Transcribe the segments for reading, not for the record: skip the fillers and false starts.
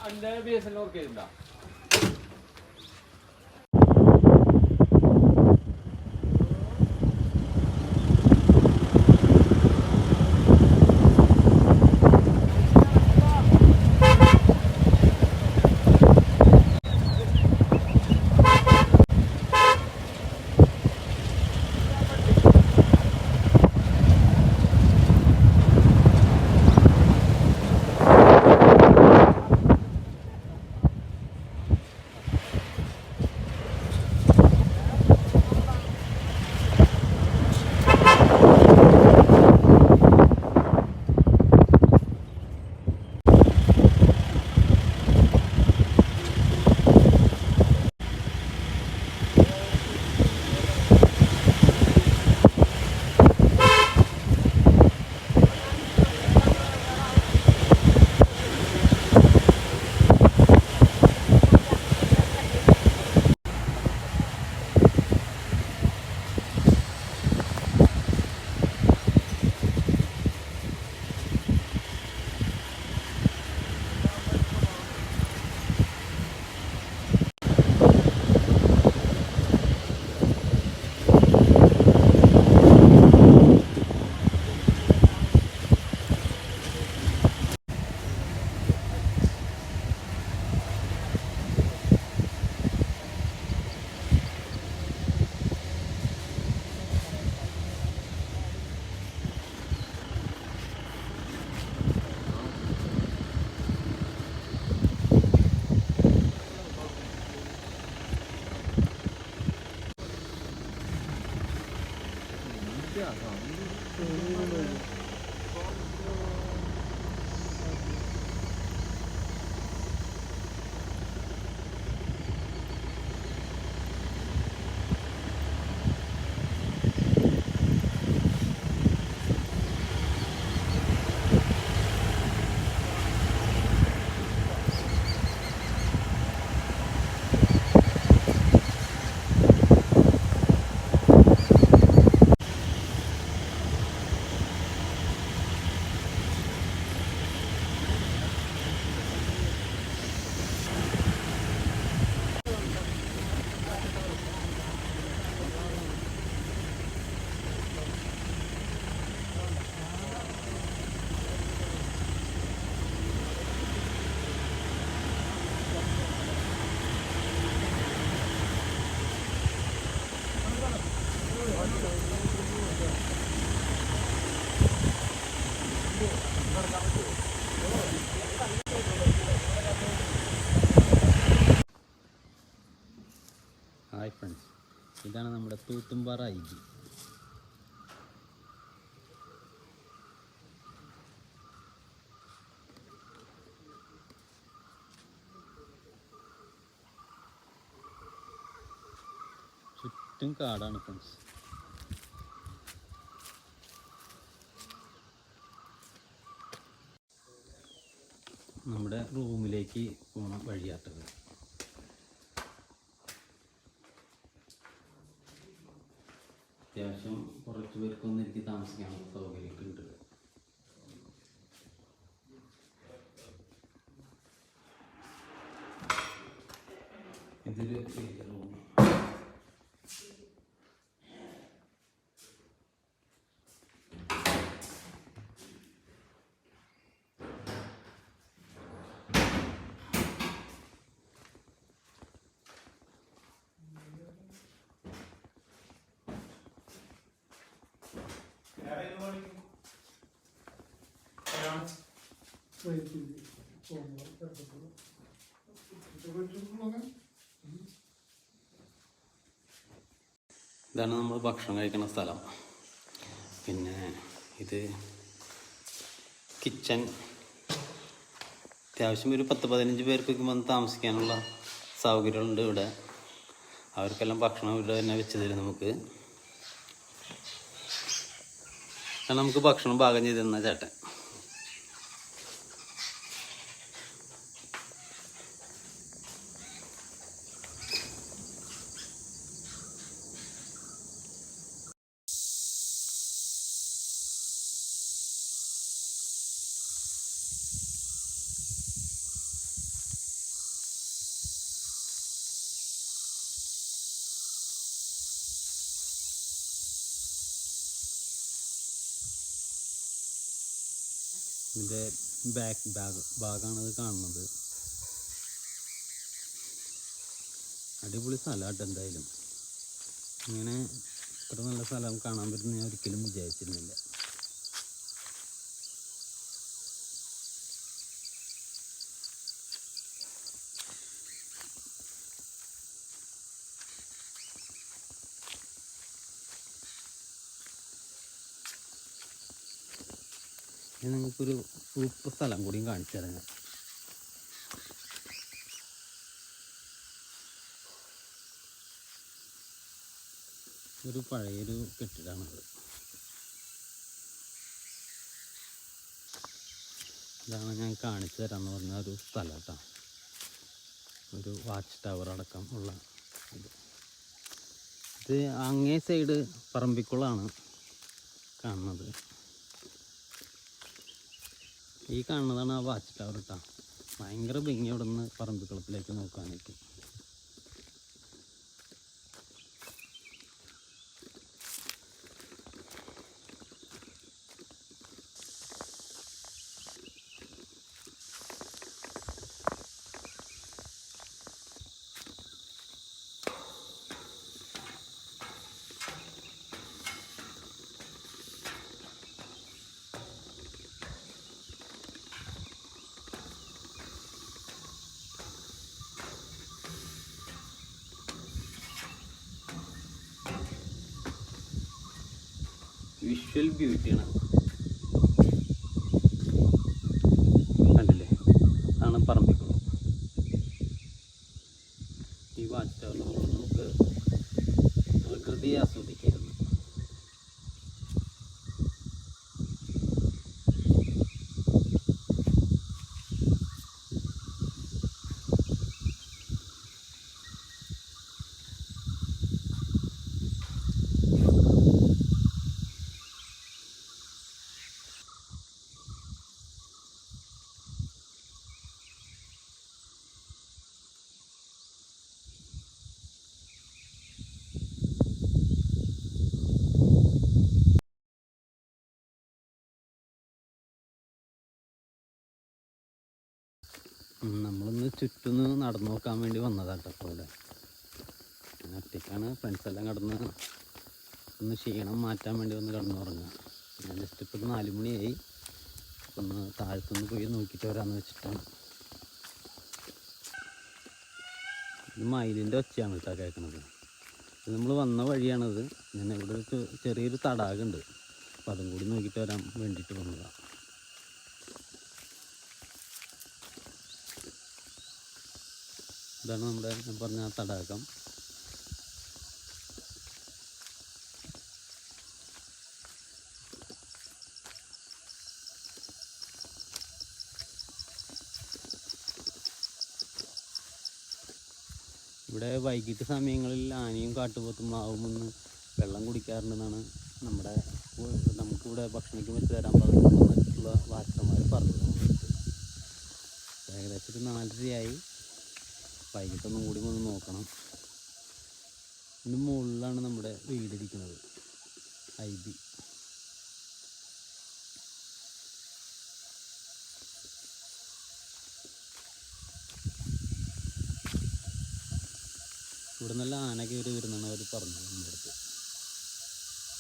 അന്റെ BSNL work ചെയ്തിട്ടുണ്ടോ? Hi friends, ഇതാണ് നമ്മുടെ തൂത്തുംപാറ ഐജി. ചുറ്റും കാടാണ് ഫ്രണ്ട്സ്. നമ്മുടെ റൂമിലേക്ക് പോണ വഴിയാട്ടത്. അത്യാവശ്യം കുറച്ച് പേർക്കൊന്നും എനിക്ക് താമസിക്കാനുള്ള സൗകര്യമൊക്കെ ഉണ്ട്. ഇതൊരു വലിയ റൂം. ഇതാണ് നമ്മൾ ഭക്ഷണം കഴിക്കുന്ന സ്ഥലം. പിന്നെ ഇത് കിച്ചൺ. അത്യാവശ്യം ഒരു 10-15 പേർക്കൊക്കെ വന്ന് താമസിക്കാനുള്ള സൗകര്യമുണ്ട് ഇവിടെ. അവർക്കെല്ലാം ഭക്ഷണം ഇവിടെ തന്നെ വെച്ച് തരും നമുക്ക്. നമുക്ക് ഭക്ഷണം പാകം ചെയ്ത് തന്ന ചേട്ടൻ. ഇതിൻ്റെ ബാക്ക് ഭാഗമാണത് കാണുന്നത്. അടിപൊളി സ്ഥലമായിട്ട് എന്തായാലും. ഇങ്ങനെ ഇത്ര നല്ല സ്ഥലം കാണാൻ പറ്റുന്ന ഞാൻ ഒരിക്കലും വിചാരിച്ചിരുന്നില്ല. ഞാൻ നിങ്ങൾക്കൊരു സൂപ്പർ സ്ഥലം കൂടിയും കാണിച്ചു തരാം. ഞാൻ ഒരു പഴയൊരു കെട്ടിടമാണത്. ഇതാണ് ഞാൻ കാണിച്ചു തരാമെന്ന് പറഞ്ഞ ഒരു സ്ഥലം കേട്ടോ. ഒരു വാച്ച് ടവർ അടക്കം ഉള്ള ഇത് അങ്ങേ സൈഡ് പറമ്പിക്കുളമാണ് കാണുന്നത്. ഈ കാണുന്നതാണ് ആ വാച്ച് ടവർ കേട്ടോ. ഭയങ്കര ഭംഗി അവിടെ നിന്ന് പറമ്പിക്കുളത്തിലേക്ക് നോക്കാനായിട്ട്. വിഷ്വൽ ബ്യൂട്ടിയാണ്, കണ്ടില്ലേ? അതാണ് പറമ്പിക്കുളം. ഈ വാച്ച് ടവറിൽ നമുക്ക് പ്രകൃതിയെ ആസ്വദിക്കായിരുന്നു. നമ്മളൊന്ന് ചുറ്റൊന്ന് നടന്നു നോക്കാൻ വേണ്ടി വന്നതാട്ടോ. പോലെ ഞാൻ ഒറ്റയ്ക്കാണ്. ഫ്രണ്ട്സെല്ലാം കിടന്ന് ഒന്ന് ക്ഷീണം മാറ്റാൻ വേണ്ടി വന്ന് കിടന്നുറങ്ങുക. ഞാൻ ജസ്റ്റ് ഇപ്പോൾ 4 മണിയായി. ഒന്ന് താഴത്തുനിന്ന് പോയി നോക്കിയിട്ട് വരാമെന്ന് വെച്ചിട്ടാണ്. ഇത് മയിലിൻ്റെ ഒച്ചയാണ് കേട്ടോ കേൾക്കണത്. ഇത് നമ്മൾ വന്ന വഴിയാണത്. ഞാൻ ഇവിടെ ഒരു ചെറിയൊരു തടാകമുണ്ട്, അപ്പോൾ അതും കൂടി നോക്കിയിട്ട് വരാൻ വേണ്ടിയിട്ട് വന്നതാണ്. ഇതാണ് നമ്മുടെ ഞാൻ പറഞ്ഞ ആ തടാകം. ഇവിടെ വൈകിട്ട് സമയങ്ങളിൽ ആനയും കാട്ടുപോത്തും മാവും ഒന്ന് വെള്ളം കുടിക്കാറുണ്ടെന്നാണ് നമുക്കിവിടെ ഭക്ഷണയ്ക്ക് വെച്ച് തരാൻ പറഞ്ഞിട്ടുള്ള വാച്ചർമാർ പറഞ്ഞത്. ഏകദേശം ഒരു 4:30 വൈകിട്ടൊന്നും കൂടി ഒന്ന് നോക്കണം. ഇതിന് മുകളിലാണ് നമ്മുടെ വീടിരിക്കുന്നത്, IB. ഇവിടെ നല്ല ആന കയറി വരുന്നതാണ് അവർ പറഞ്ഞത് നമ്മുടെ അടുത്ത്.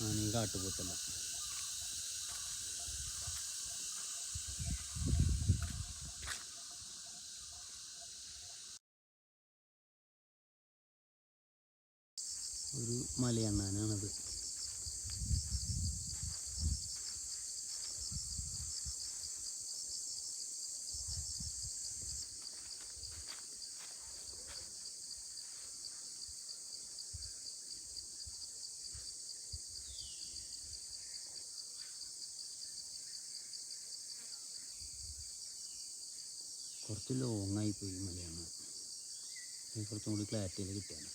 ആനയും കാട്ടുപോത്തല്ല. ഒരു മലയണ്ണാനാണത്. കുറച്ച് ലോങ്ങായി പോയി മലയാണ്. കുറച്ചും കൂടി ക്ലാരിറ്റിയിൽ കിട്ടിയാണ്.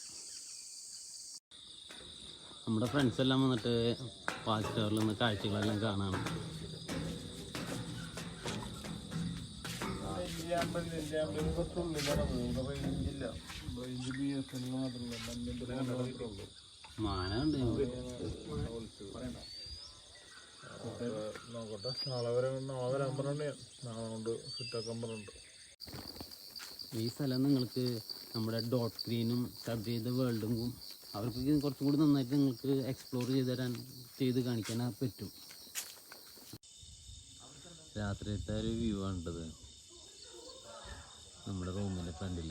നമ്മുടെ ഫ്രണ്ട്സ് എല്ലാം വന്നിട്ട് വാച്ച് ടവറിൽ നിന്ന് കാഴ്ചകളെല്ലാം കാണാണ്. മാനുണ്ട്. നോക്കട്ടെ, നാളെ വരാൻ പറഞ്ഞേ. നാളെ കൊണ്ട് ഫിറ്റാക്കാൻ പറഞ്ഞിട്ടുണ്ട്. ഈ സ്ഥലം നിങ്ങൾക്ക് നമ്മുടെ ഡോട്ട് ഗ്രീനും സബ് ചെയ്ത വേൾഡും അവർക്ക് കുറച്ചും കൂടി നന്നായിട്ട് നിങ്ങൾക്ക് എക്സ്പ്ലോർ ചെയ്ത് കാണിക്കാൻ പറ്റും. രാത്രിയത്തെ ഒരു വ്യൂ ആണിട്ടത് നമ്മുടെ റൂമിൻ്റെ ഫ്രണ്ടിൽ.